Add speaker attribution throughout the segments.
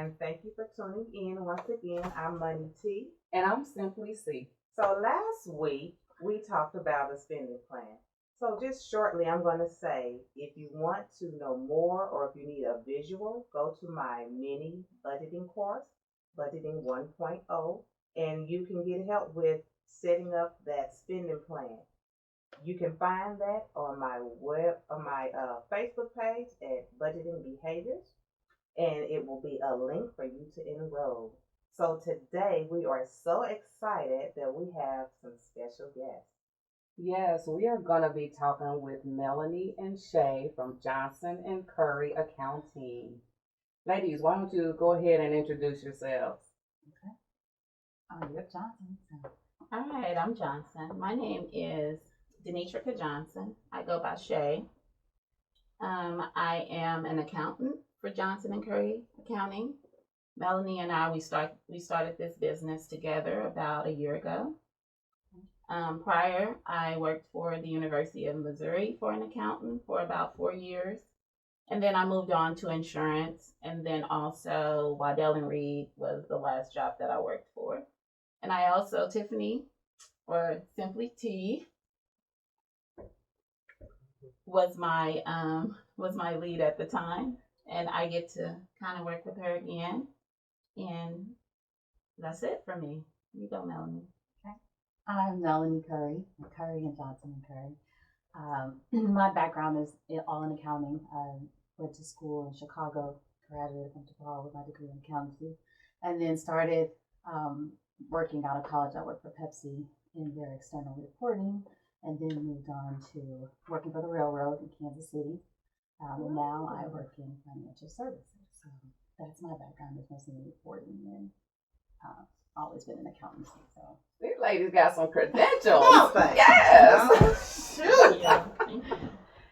Speaker 1: and thank you for tuning in once again. I'm Money T.
Speaker 2: And I'm Simply C.
Speaker 1: So last week we talked about a spending plan. So just shortly, I'm going to say if you want to know more or if you need a visual, go to my mini budgeting course, Budgeting 1.0, and you can get help with setting up that spending plan. You can find that on my Facebook page at Budgeting Behaviors, and it will be a link for you to enroll. So today we are so excited that we have some special guests.
Speaker 2: Yes, we are going to be talking with Melanie and Shay from Johnson and Curry Accounting. Ladies, why don't you go ahead and introduce yourselves?
Speaker 3: Okay. Yep, Johnson.
Speaker 4: All right, I'm Johnson. My name is Denetrika Johnson. I go by Shay. I am an accountant for Johnson and Curry Accounting. Melanie and I, we started this business together about a year ago. Prior, I worked for the University of Missouri for an accountant for about 4 years. And then I moved on to insurance. And then also Waddell and Reed was the last job that I worked for. And I also, Tiffany, or Simply T, was my lead at the time. And I get to kind of work with her again. And that's it for me. You go, Melanie.
Speaker 3: I'm Melanie Curry, Curry and Johnson and Curry. My background is all in accounting. I went to school in Chicago, graduated from DePaul with my degree in accountancy, and then started working out of college. I worked for Pepsi in their external reporting, and then moved on to working for the railroad in Kansas City. And now I work in financial services. So that's my background, is mostly in reporting and always been in accountancy. So
Speaker 2: These ladies got some credentials.
Speaker 1: Oh, thank
Speaker 2: Yes.
Speaker 1: Shoot.
Speaker 4: Yeah.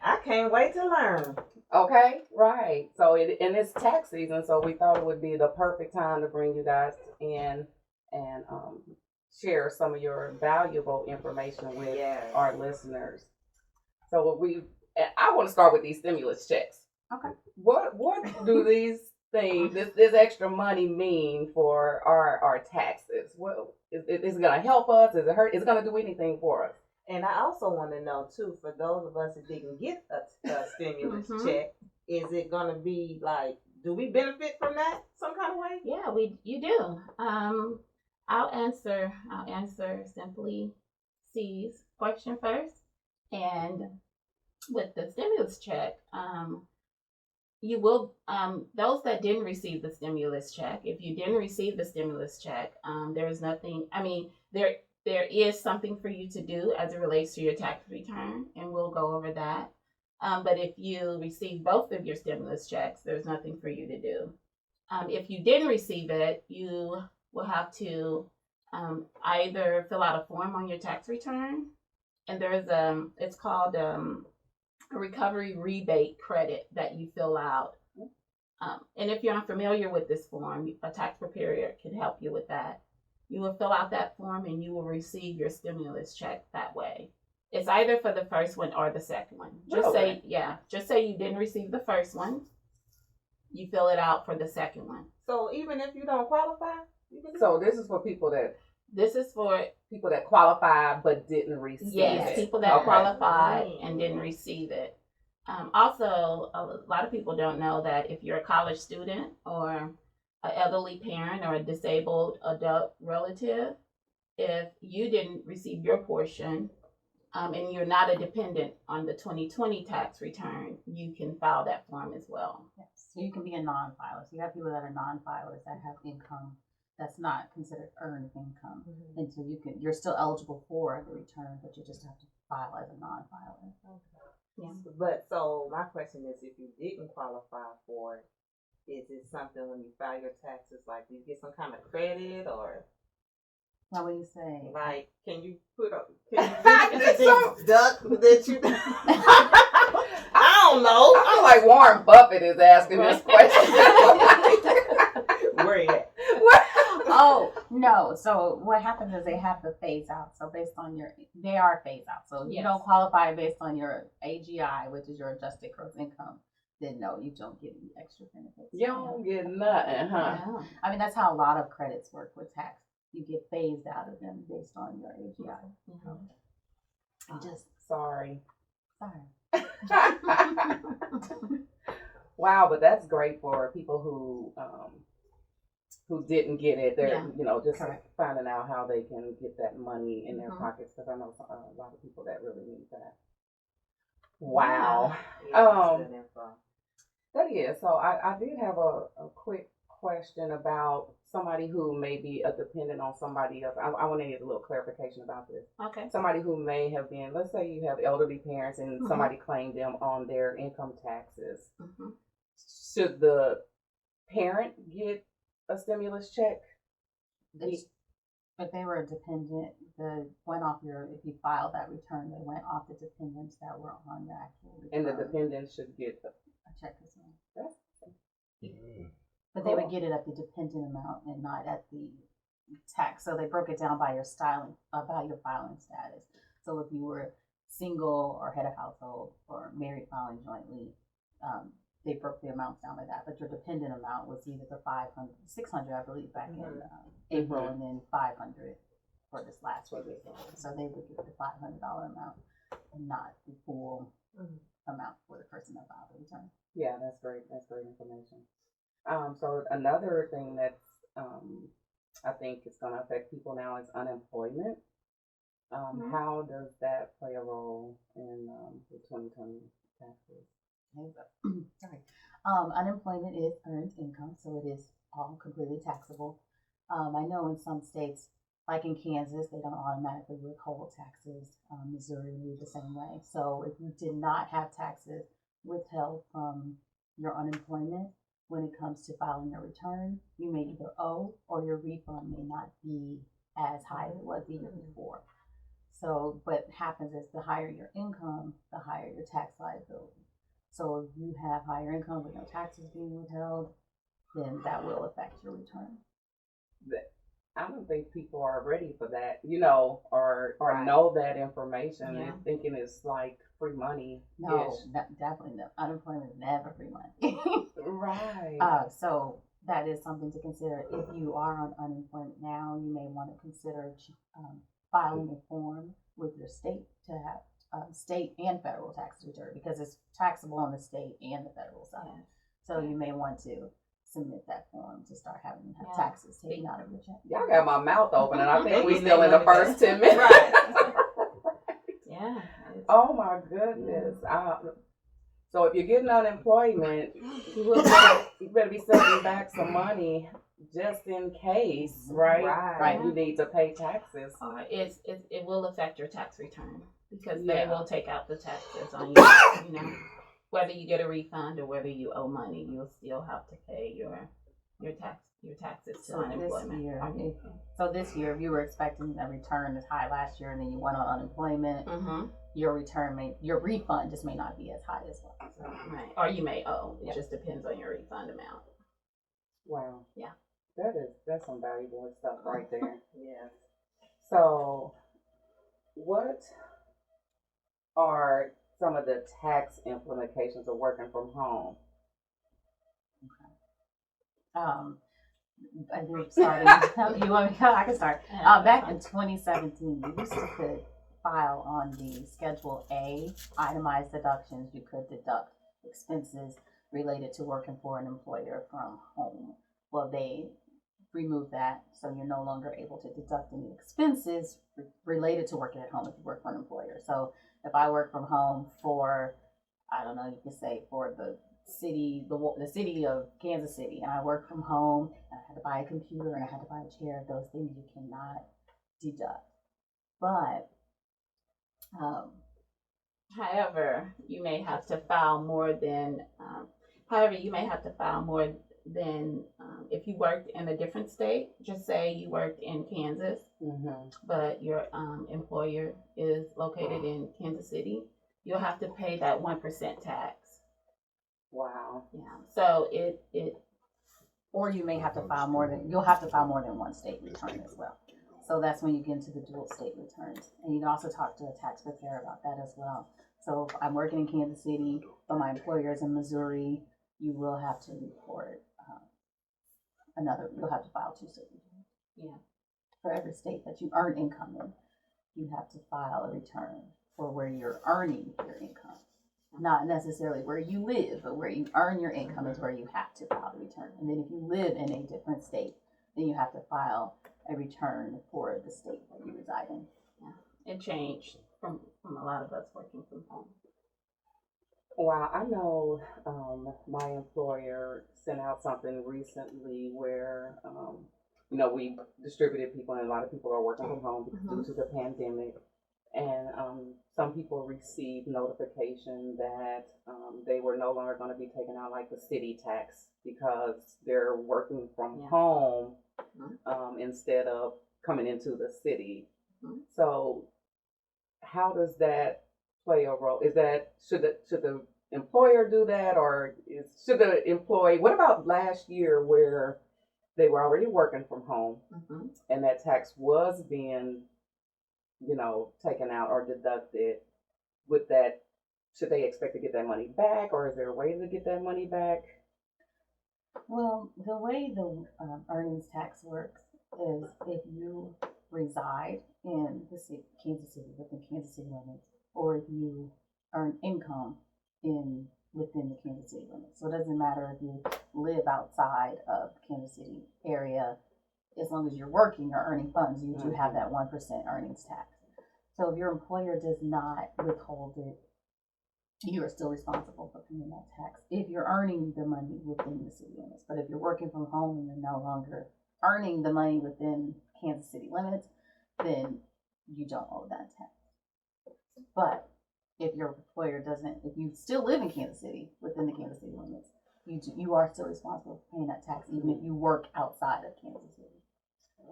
Speaker 1: I can't wait to learn.
Speaker 2: Okay, right. So and it's tax season, so we thought it would be the perfect time to bring you guys in and share some of your valuable information with
Speaker 1: Yes.
Speaker 2: our listeners. So I want to start with these stimulus checks.
Speaker 3: Okay.
Speaker 2: What do these things, this extra money mean for our taxes? What is it going to help us? Is it hurt? Is it going to do anything for us?
Speaker 1: And I also want to know too, for those of us that didn't get a stimulus
Speaker 4: Mhm.
Speaker 1: check, is it going to be like, do we benefit from that some kind of way?
Speaker 4: Yeah, you do. I'll answer Simply C's question first. And with the stimulus check, you will those that didn't receive the stimulus check, if you didn't receive the stimulus check, there's nothing, I mean, there is something for you to do as it relates to your tax return, and we'll go over that. But if you receive both of your stimulus checks, there's nothing for you to do. If you didn't receive it, you will have to either fill out a form on your tax return, and there's it's called a recovery rebate credit that you fill out. And if you're unfamiliar with this form, a tax preparer can help you with that. You will fill out that form and you will receive your stimulus check that way. It's either for the first one or the second one.
Speaker 2: Really?
Speaker 4: Just say you didn't receive the first one, you fill it out for the second one.
Speaker 1: So even if you don't qualify, you can
Speaker 2: So this is for people
Speaker 4: This is for
Speaker 2: that qualified but didn't receive
Speaker 4: yes,
Speaker 2: it.
Speaker 4: people that
Speaker 2: Okay.
Speaker 4: qualified and didn't receive it. Also, a lot of people don't know that if you're a college student or an elderly parent or a disabled adult relative, if you didn't receive your portion and you're not a dependent on the 2020 tax return, you can file that form as well.
Speaker 3: yes, so you can be a non-filer. So you have people that are non-filers that have income that's not considered earned income, and so you're still eligible for the return, but you just have to file as a non-filer.
Speaker 4: Yeah.
Speaker 1: But so my question is, if you didn't qualify for it, is it something when you file your taxes, like do you get some kind of credit or
Speaker 3: Now, what do you say?
Speaker 1: like can you put up? Can
Speaker 2: It's so-
Speaker 1: you duck that you? I don't know.
Speaker 2: I feel like Warren Buffett is asking this question.
Speaker 1: Where you at?
Speaker 3: Oh, no. So what happens is they have to phase out. So based on they are phased out. So you
Speaker 4: Yes.
Speaker 3: don't qualify based on your AGI, which is your adjusted gross income. then no, you don't get any extra benefits.
Speaker 2: You don't get nothing, huh?
Speaker 4: Yeah.
Speaker 3: I mean, that's how a lot of credits work with tax. You get phased out of them based on your AGI.
Speaker 4: Mhm.
Speaker 3: Just
Speaker 2: Sorry.
Speaker 3: sorry.
Speaker 2: Wow, but that's great for people who didn't get it. They're
Speaker 4: Yeah.
Speaker 2: just
Speaker 3: Correct.
Speaker 2: finding out how they can get that money in their
Speaker 4: Mhm.
Speaker 2: pockets, because I know a lot of people that really need that. Wow.
Speaker 1: Yeah, that's
Speaker 2: Um,
Speaker 1: good info.
Speaker 2: That is. So I did have a quick question about somebody who may be a dependent on somebody else. I want to get a little clarification about this.
Speaker 4: Okay.
Speaker 2: Somebody who may have been, let's say you have elderly parents and
Speaker 4: Mhm.
Speaker 2: somebody claimed them on their income taxes.
Speaker 4: Mhm.
Speaker 2: Should the parent get a stimulus check?
Speaker 3: If they were a dependent, if you filed that return, they went off the dependents that were on your actual return.
Speaker 2: And the dependent should get
Speaker 3: a check as well.
Speaker 5: Mm.
Speaker 3: But they would
Speaker 2: Cool.
Speaker 3: get it at the dependent amount and not at the tax. So they broke it down by your filing status. So if you were single or head of household or married filing jointly, they broke the amounts down like that. But your dependent amount was either the 500, 600, I believe, back in April,
Speaker 2: Mhm.
Speaker 3: and then 500 for this last
Speaker 2: For
Speaker 3: week.
Speaker 2: this.
Speaker 3: So they would get the $500 amount and not the full amount for the person that filed the return.
Speaker 2: Yeah, that's great. That's great information. So another thing that's I think is going to affect people now is unemployment.
Speaker 4: Mhm.
Speaker 2: How does that play a role in the 2020 taxes?
Speaker 3: Sorry. Unemployment is earned income, so it is all completely taxable. I know in some states, like in Kansas, they don't automatically withhold taxes. Missouri, the same way. So if you did not have taxes withheld from your unemployment, when it comes to filing your return, you may either owe or your refund may not be as high as it was the year before. So what happens is the higher your income, the higher your tax liability. So if you have higher income with no taxes being withheld, then that will affect your return.
Speaker 2: I don't think people are ready for that, or
Speaker 1: Right.
Speaker 2: know that information,
Speaker 4: Yeah.
Speaker 2: and thinking it's like free money.
Speaker 3: No, definitely no. Unemployment is never free money.
Speaker 2: Right.
Speaker 3: So that is something to consider. If you are on unemployment now, you may want to consider filing a form with your state to have state and federal tax return, because it's taxable on the state and the federal side.
Speaker 4: Yes.
Speaker 3: So you may want to submit that form to start having
Speaker 4: Yeah.
Speaker 3: taxes taken out of your check.
Speaker 2: Y'all got my mouth open, and I think
Speaker 1: They
Speaker 2: we
Speaker 1: need
Speaker 2: still in
Speaker 1: their
Speaker 2: the
Speaker 1: money
Speaker 2: first
Speaker 1: back.
Speaker 2: 10 minutes.
Speaker 4: Yeah.
Speaker 2: Oh my goodness. So if you're getting unemployment,
Speaker 4: You will
Speaker 2: you better be setting back some money just in case, right?
Speaker 1: Right.
Speaker 2: You need to pay taxes.
Speaker 4: it will affect your tax return, because
Speaker 2: Yeah.
Speaker 4: they will take out the taxes on you. Whether you get a refund or whether you owe money, you'll still have to pay your taxes to
Speaker 3: So
Speaker 4: unemployment.
Speaker 3: this year, if you were expecting a return as high last year and then you went on unemployment,
Speaker 4: Mm-hmm.
Speaker 3: your refund just may not be as high as well. So,
Speaker 4: Right. Or you may owe. It
Speaker 3: Yeah.
Speaker 4: just depends on your refund amount.
Speaker 2: Wow.
Speaker 4: Yeah.
Speaker 2: That's some valuable stuff right there.
Speaker 1: Yes.
Speaker 2: So what are some of the tax implications of working from home?
Speaker 3: I think starting, you want me to, I can start. Back in 2017, you used to file on the Schedule A, itemized deductions. You could deduct expenses related to working for an employer from home. Well, they removed that, so you're no longer able to deduct any expenses related to working at home if you work for an employer. So if I work from home for, I don't know, you could say for the city of Kansas City, and I work from home, and I had to buy a computer and I had to buy a chair, those things you cannot deduct. But
Speaker 4: However, you may have to file more than. If you worked in a different state. Just say you worked in Kansas,
Speaker 2: Mm-hmm.
Speaker 4: but your employer is located in Kansas City. You'll have to pay that 1% tax.
Speaker 2: Wow.
Speaker 4: Yeah. So it
Speaker 3: or you may have to file you'll have to file more than one state return as well. So that's when you get into the dual state returns. And you can also talk to a tax preparer about that as well. So if I'm working in Kansas City, but my employer is in Missouri, you will have to report you'll have to file 2 state returns.
Speaker 4: Yeah.
Speaker 3: For every state that you earn income in, you have to file a return for where you're earning your income. Not necessarily where you live, but where you earn your income is where you have to file a return. And then if you live in a different state, then you have to file a return for the state that you reside in.
Speaker 4: It changed from a lot of us working from home.
Speaker 2: Wow, I know my employer sent out something recently where, we distributed people and a lot of people are working from home due to the pandemic. And some people received notification that they were no longer going to be taking out like the city tax because they're working from home instead of coming into the city. So how does that play a role? Is that should the employer do that, or should the employee? What about last year where they were already working from home and that tax was being taken out or deducted? With that, should they expect to get that money back, or is there a way to get that money back?
Speaker 3: Well, the way the earnings tax works is if you reside in the city, Kansas City, within Kansas City limits, or if you earn income within the Kansas City limits. So it doesn't matter if you live outside of the Kansas City area, as long as you're working or earning funds, you do have that 1% earnings tax. So if your employer does not withhold it, you are still responsible for paying that tax if you're earning the money within the city limits. But if you're working from home and you're no longer earning the money within Kansas City limits, then you don't owe that tax. But if your employer if you still live in Kansas City, within the Kansas City limits, you are still responsible for paying that tax even if you work outside of Kansas City.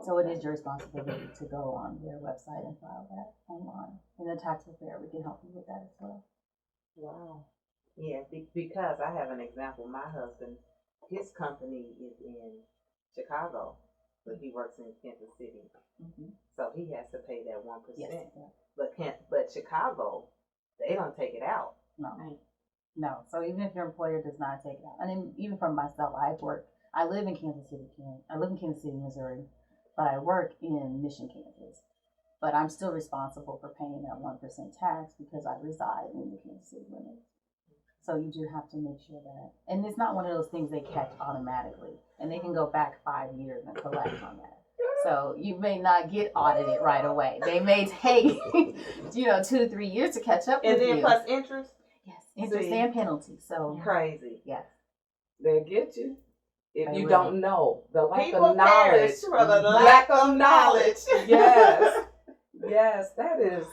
Speaker 3: So it is your responsibility to go on their website and file that online. And the tax preparer, we can help you with that as well.
Speaker 2: Wow.
Speaker 1: Yeah, because I have an example. My husband, his company is in Chicago, but he works in Kansas City, so he has to pay that 1%.
Speaker 3: Yes.
Speaker 1: But Chicago, they don't take it out.
Speaker 3: No. So even if your employer does not take it out, and then even for myself, I live in Kansas City, Missouri, but I work in Mission, Kansas. But I'm still responsible for paying that 1% tax because I reside in the Kansas City limits. So you do have to make sure that, and it's not one of those things they catch automatically, and they can go back 5 years and collect on that. So you may not get audited right away. They may take, 2 to 3 years to catch up with you.
Speaker 1: And then plus interest.
Speaker 3: Yes, interest and penalty. So
Speaker 1: Crazy.
Speaker 3: yes,
Speaker 2: They'll get you if
Speaker 3: They
Speaker 2: you
Speaker 3: will.
Speaker 2: don't know. The lack
Speaker 1: People
Speaker 2: of knowledge.
Speaker 1: perish for the lack of knowledge.
Speaker 2: Yes. Yes, that is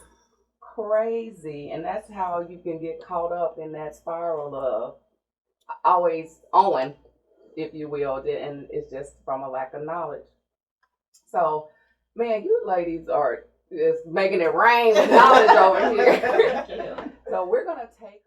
Speaker 2: crazy. And that's how you can get caught up in that spiral of always owing, if you will. And it's just from a lack of knowledge. So, man, you ladies are just making it rain with knowledge over here.
Speaker 4: Thank you.
Speaker 2: So we're going to take